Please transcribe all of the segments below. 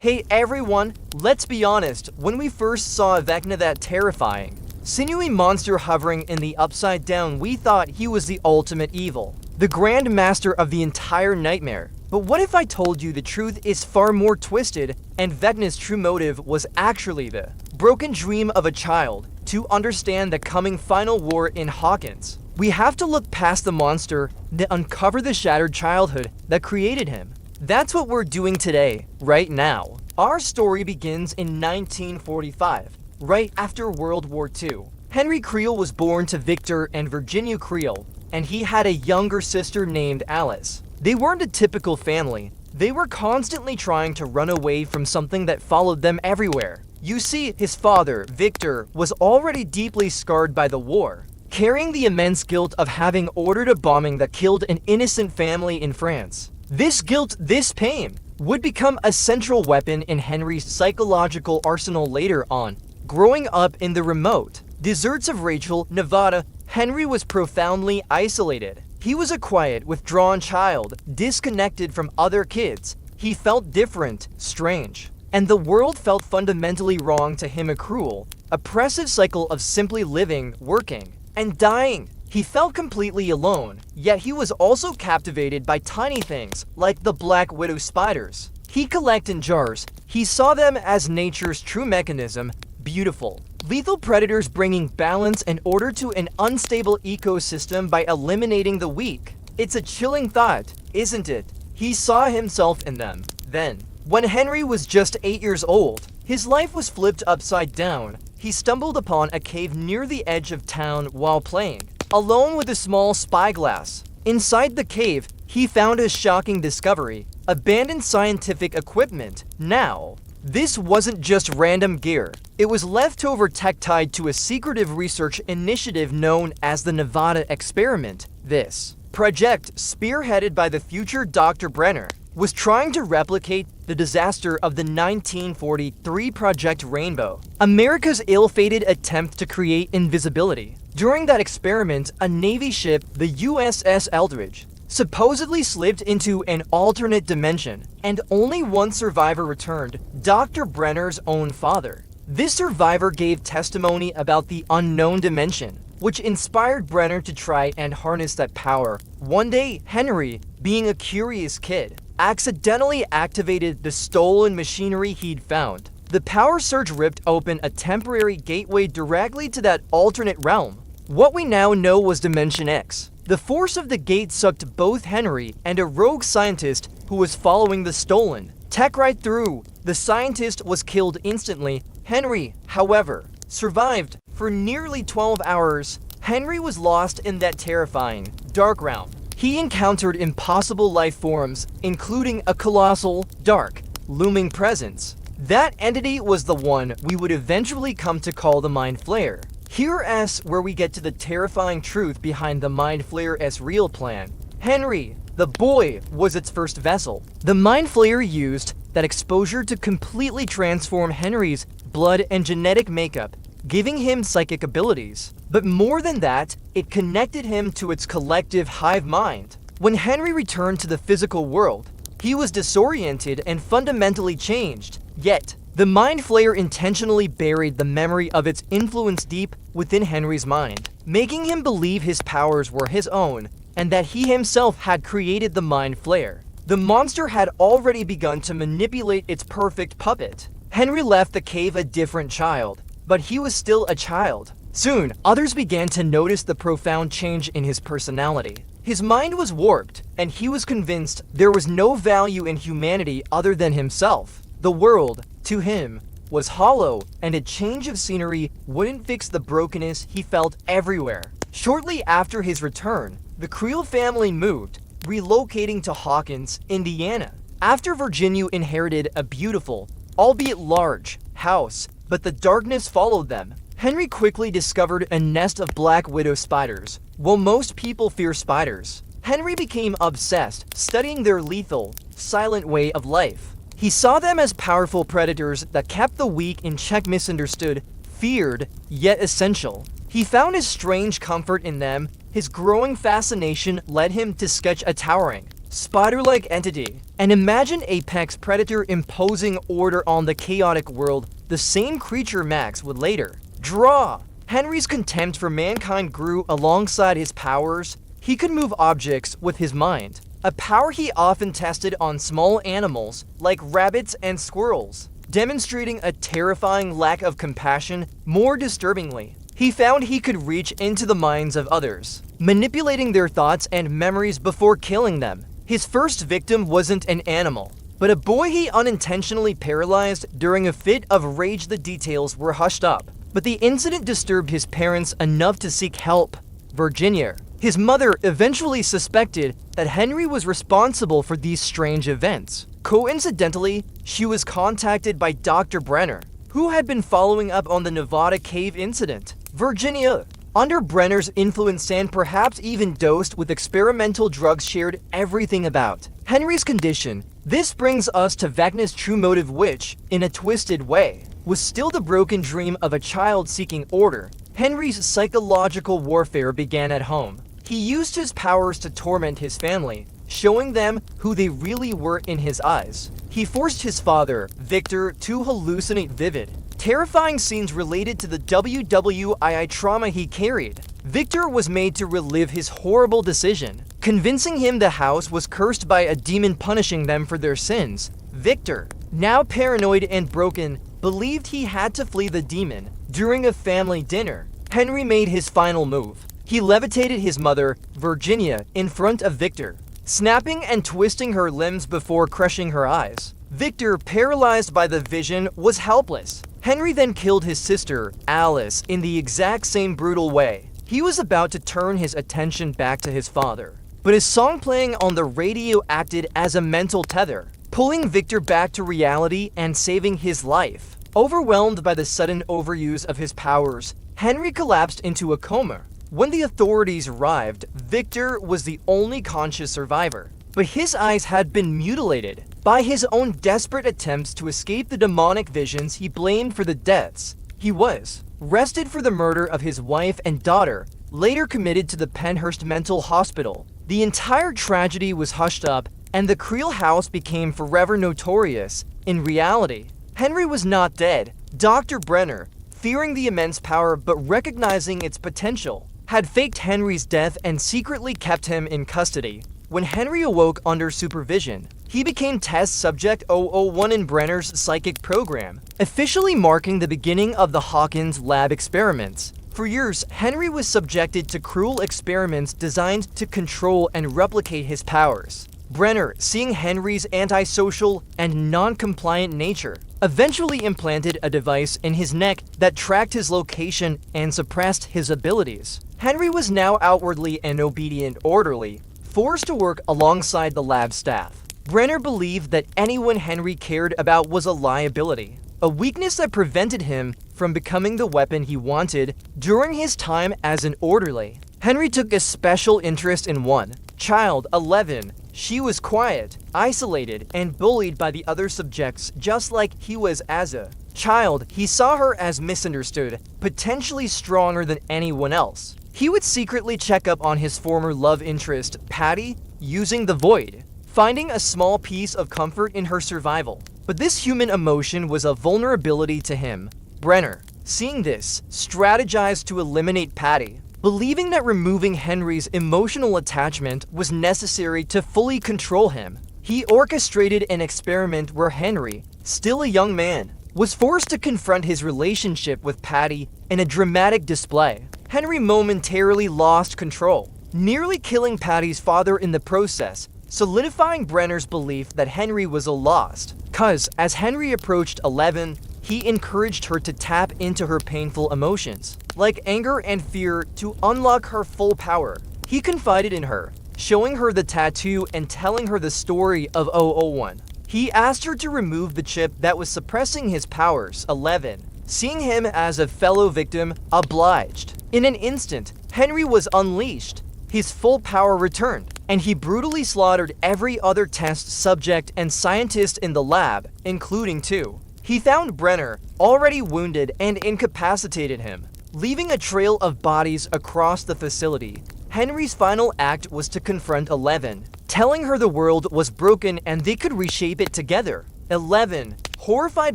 Hey everyone, let's be honest, when we first saw Vecna, that terrifying, sinewy monster hovering in the upside down, we thought he was the ultimate evil, the grand master of the entire nightmare. But what if I told you the truth is far more twisted, and Vecna's true motive was actually the broken dream of a child? To understand the coming final war in Hawkins, we have to look past the monster and uncover the shattered childhood that created him. That's what we're doing today, right now. Our story begins in 1945, right after World War II. Henry Creel was born to Victor and Virginia Creel, and he had a younger sister named Alice. They weren't a typical family. They were constantly trying to run away from something that followed them everywhere. You see, his father, Victor, was already deeply scarred by the war, carrying the immense guilt of having ordered a bombing that killed an innocent family in France. This guilt, this pain, would become a central weapon in Henry's psychological arsenal later on. Growing up in the remote deserts of Rachel, Nevada, Henry was profoundly isolated. He was a quiet, withdrawn child, disconnected from other kids. He felt different, strange, and the world felt fundamentally wrong to him. A cruel, oppressive cycle of simply living, working, and dying. He felt completely alone, yet he was also captivated by tiny things like the black widow spiders he collected in jars. He saw them as nature's true mechanism, beautiful, lethal predators bringing balance and order to an unstable ecosystem by eliminating the weak. It's a chilling thought, isn't it? He saw himself in them. Then, when Henry was just 8 years old, his life was flipped upside down. He stumbled upon a cave near the edge of town while playing alone with a small spyglass. Inside the cave, he found a shocking discovery: abandoned scientific equipment. Now, this wasn't just random gear. It was leftover tech tied to a secretive research initiative known as the Nevada Experiment. This project, spearheaded by the future Dr. Brenner, was trying to replicate the disaster of the 1943 Project Rainbow, America's ill-fated attempt to create invisibility. During that experiment, a Navy ship, the USS Eldridge, supposedly slipped into an alternate dimension, and only one survivor returned: Dr. Brenner's own father. This survivor gave testimony about the unknown dimension, which inspired Brenner to try and harness that power. One day, Henry, being a curious kid, accidentally activated the stolen machinery he'd found. The power surge ripped open a temporary gateway directly to that alternate realm, what we now know was Dimension X. The force of the gate sucked both Henry and a rogue scientist who was following the stolen tech right through. The scientist was killed instantly. Henry, however, survived for nearly 12 hours. Henry was lost in that terrifying, dark realm. He encountered impossible life forms, including a colossal, dark, looming presence. That entity was the one we would eventually come to call the Mind Flayer. Here's where we get to the terrifying truth behind the Mind Flayer's real plan. Henry, the boy, was its first vessel. The Mind Flayer used that exposure to completely transform Henry's blood and genetic makeup, giving him psychic abilities. But more than that, it connected him to its collective hive mind. When Henry returned to the physical world, he was disoriented and fundamentally changed. Yet, the Mind Flayer intentionally buried the memory of its influence deep within Henry's mind, making him believe his powers were his own and that he himself had created the Mind Flayer. The monster had already begun to manipulate its perfect puppet. Henry left the cave a different child, but he was still a child. Soon, others began to notice the profound change in his personality. His mind was warped, and he was convinced there was no value in humanity other than himself. The world, to him, was hollow, and a change of scenery wouldn't fix the brokenness he felt everywhere. Shortly after his return, the Creel family moved, relocating to Hawkins, Indiana. After Virginia inherited a beautiful, albeit large, house, but the darkness followed them. Henry quickly discovered a nest of black widow spiders. While most people fear spiders, Henry became obsessed, studying their lethal, silent way of life. He saw them as powerful predators that kept the weak in check, misunderstood, feared, yet essential. He found a strange comfort in them. His growing fascination led him to sketch a towering, spider-like entity And imagine apex predator imposing order on the chaotic world the same creature Max would later draw. Henry's contempt for mankind grew alongside his powers. He could move objects with his mind, a power he often tested on small animals like rabbits and squirrels, demonstrating a terrifying lack of compassion. More disturbingly, he found he could reach into the minds of others, manipulating their thoughts and memories before killing them. His first victim wasn't an animal, but a boy he unintentionally paralyzed during a fit of rage. The details were hushed up, but the incident disturbed his parents enough to seek help. Virginia, his mother, eventually suspected that Henry was responsible for these strange events. Coincidentally, she was contacted by Dr. Brenner, who had been following up on the Nevada cave incident. Virginia, under Brenner's influence and perhaps even dosed with experimental drugs, shared everything about Henry's condition. This brings us to Vecna's true motive, which, in a twisted way, was still the broken dream of a child seeking order. Henry's psychological warfare began at home. He used his powers to torment his family, showing them who they really were in his eyes. He forced his father, Victor, to hallucinate vivid, terrifying scenes related to the WWII trauma he carried. Victor was made to relive his horrible decision, convincing him the house was cursed by a demon punishing them for their sins. Victor, now paranoid and broken, believed he had to flee the demon. During a family dinner, Henry made his final move. He levitated his mother, Virginia, in front of Victor, snapping and twisting her limbs before crushing her eyes. Victor, paralyzed by the vision, was helpless. Henry then killed his sister, Alice, in the exact same brutal way. He was about to turn his attention back to his father, but his song playing on the radio acted as a mental tether, pulling Victor back to reality and saving his life. Overwhelmed by the sudden overuse of his powers, Henry collapsed into a coma. When the authorities arrived, Victor was the only conscious survivor, but his eyes had been mutilated. By his own desperate attempts to escape the demonic visions he blamed for the deaths, he was arrested for the murder of his wife and daughter, later committed to the Penhurst Mental Hospital. The entire tragedy was hushed up, and the Creel House became forever notorious. In reality, Henry was not dead. Dr. Brenner, fearing the immense power but recognizing its potential, had faked Henry's death and secretly kept him in custody. When Henry awoke under supervision, he became test subject 001 in Brenner's psychic program, officially marking the beginning of the Hawkins lab experiments. For years, Henry was subjected to cruel experiments designed to control and replicate his powers. Brenner, seeing Henry's antisocial and non-compliant nature, eventually implanted a device in his neck that tracked his location and suppressed his abilities. Henry was now outwardly an obedient orderly, forced to work alongside the lab staff. Brenner believed that anyone Henry cared about was a liability, a weakness that prevented him from becoming the weapon he wanted. During his time as an orderly, Henry took a special interest in one child, 11. She was quiet, isolated, and bullied by the other subjects just like he was as a child. He saw her as misunderstood, potentially stronger than anyone else. He would secretly check up on his former love interest, Patty, using the void, finding a small piece of comfort in her survival. But this human emotion was a vulnerability to him. Brenner, seeing this, strategized to eliminate Patty, believing that removing Henry's emotional attachment was necessary to fully control him. He orchestrated an experiment where Henry, still a young man, was forced to confront his relationship with Patty in a dramatic display. Henry momentarily lost control, nearly killing Patty's father in the process, solidifying Brenner's belief that Henry was a lost cause. As Henry approached 11, he encouraged her to tap into her painful emotions, like anger and fear, to unlock her full power. He confided in her, showing her the tattoo and telling her the story of 001. He asked her to remove the chip that was suppressing his powers. 11, seeing him as a fellow victim, obliged. In an instant, Henry was unleashed. His full power returned, and he brutally slaughtered every other test subject and scientist in the lab, including 2. He found Brenner, already wounded, and incapacitated him, leaving a trail of bodies across the facility. Henry's final act was to confront 11, telling her the world was broken and they could reshape it together. 11. Horrified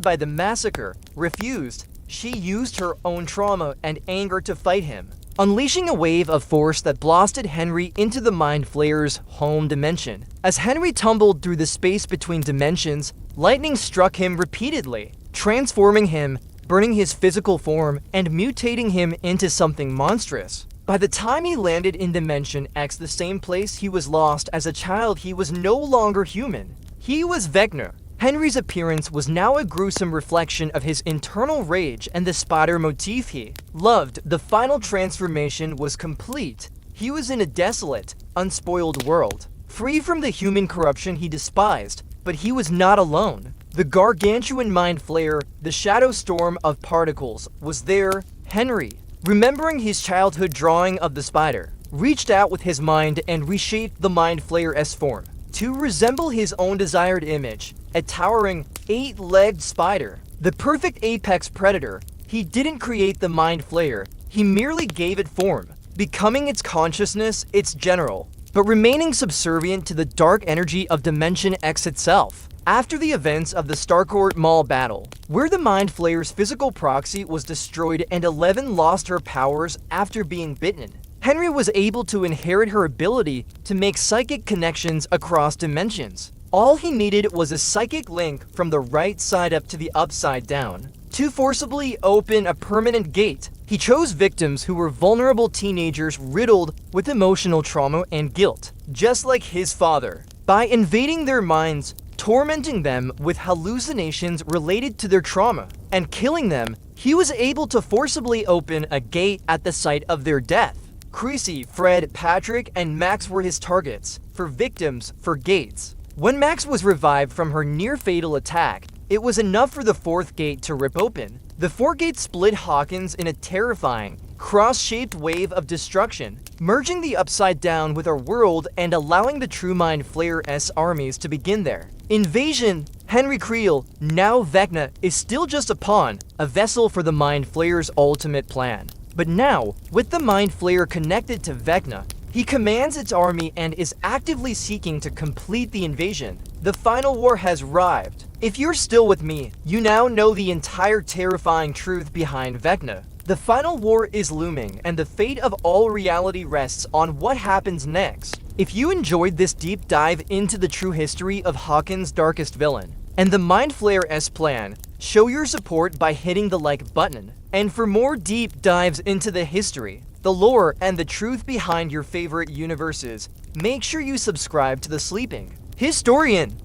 by the massacre, refused. She used her own trauma and anger to fight him, unleashing a wave of force that blasted Henry into the Mind Flayer's home dimension. As Henry tumbled through the space between dimensions, lightning struck him repeatedly, transforming him, burning his physical form, and mutating him into something monstrous. By the time he landed in Dimension X, the same place he was lost as a child, he was no longer human. He was Vecna. Henry's appearance was now a gruesome reflection of his internal rage and the spider motif he loved. The final transformation was complete. He was in a desolate, unspoiled world, free from the human corruption he despised, but he was not alone. The gargantuan Mind Flayer, the shadow storm of particles, was there. Henry, remembering his childhood drawing of the spider, reached out with his mind and reshaped the Mind Flayer's form to resemble his own desired image, a towering, 8-legged spider, the perfect apex predator. He didn't create the Mind Flayer, he merely gave it form, becoming its consciousness, its general, but remaining subservient to the dark energy of Dimension X itself. After the events of the Starcourt Mall battle, where the Mind Flayer's physical proxy was destroyed and 11 lost her powers after being bitten, Henry was able to inherit her ability to make psychic connections across dimensions. All he needed was a psychic link from the right side up to the upside down to forcibly open a permanent gate. He chose victims who were vulnerable teenagers riddled with emotional trauma and guilt, just like his father. By invading their minds, tormenting them with hallucinations related to their trauma, and killing them, he was able to forcibly open a gate at the site of their death. Creasy, Fred, Patrick, and Max were his targets, for victims, for gates. When Max was revived from her near-fatal attack, it was enough for the fourth gate to rip open. The fourth gate split Hawkins in a terrifying, cross-shaped wave of destruction, merging the Upside Down with our world and allowing the true Mind Flayer's armies to begin their invasion. Henry Creel, now Vecna, is still just a pawn, a vessel for the Mind Flayer's ultimate plan. But now, with the Mind Flayer connected to Vecna, he commands its army and is actively seeking to complete the invasion. The final war has arrived. If you're still with me, you now know the entire terrifying truth behind Vecna. The final war is looming, and the fate of all reality rests on what happens next. If you enjoyed this deep dive into the true history of Hawkins' darkest villain and the Mind Flayer's plan, show your support by hitting the like button. And for more deep dives into the history, the lore, and the truth behind your favorite universes, make sure you subscribe to the Sleeping Historian.